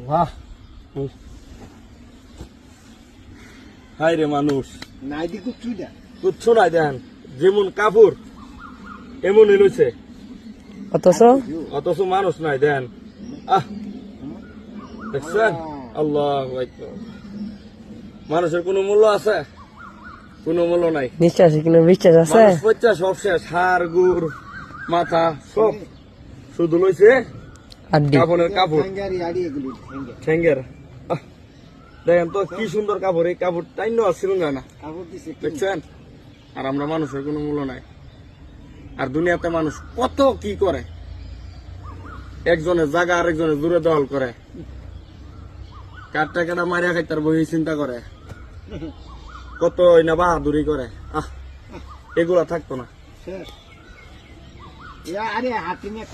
বাহ হাই রে মানুষ নাই দি কিচ্ছু নাই দেন যেমন কাপড় এমন এলুছে অথচ মানুষ নাই দেন দেখছেন আল্লাহু আকবার মানুষের কোনো মূল্য আছে কোনো মূল্য নাই নিশ্চয় কিন্তু বিশ্বাস আছে মানুষ পয়সা সব শেষ হাড় গুড় মাথা সব শুধু লইছে কাপড়ের কাপড় ঠেঙ্গের দেখেন তো কি সুন্দর কাপড় এই কাপড় টাইন আসছিল না দেখছেন আর আমরা মানুষের কোনো মূল্য নাই আর দুনিয়াতে মানুষ কত কি করে একজনের জায়গা আরেকজনের দূরে দখল করে কাটটা কাটা মারিয়া খাই তার বই চিন্তা করে কত না বাহাদুরি করে এগুলা থাকতো না আরে হাতি নিয়ে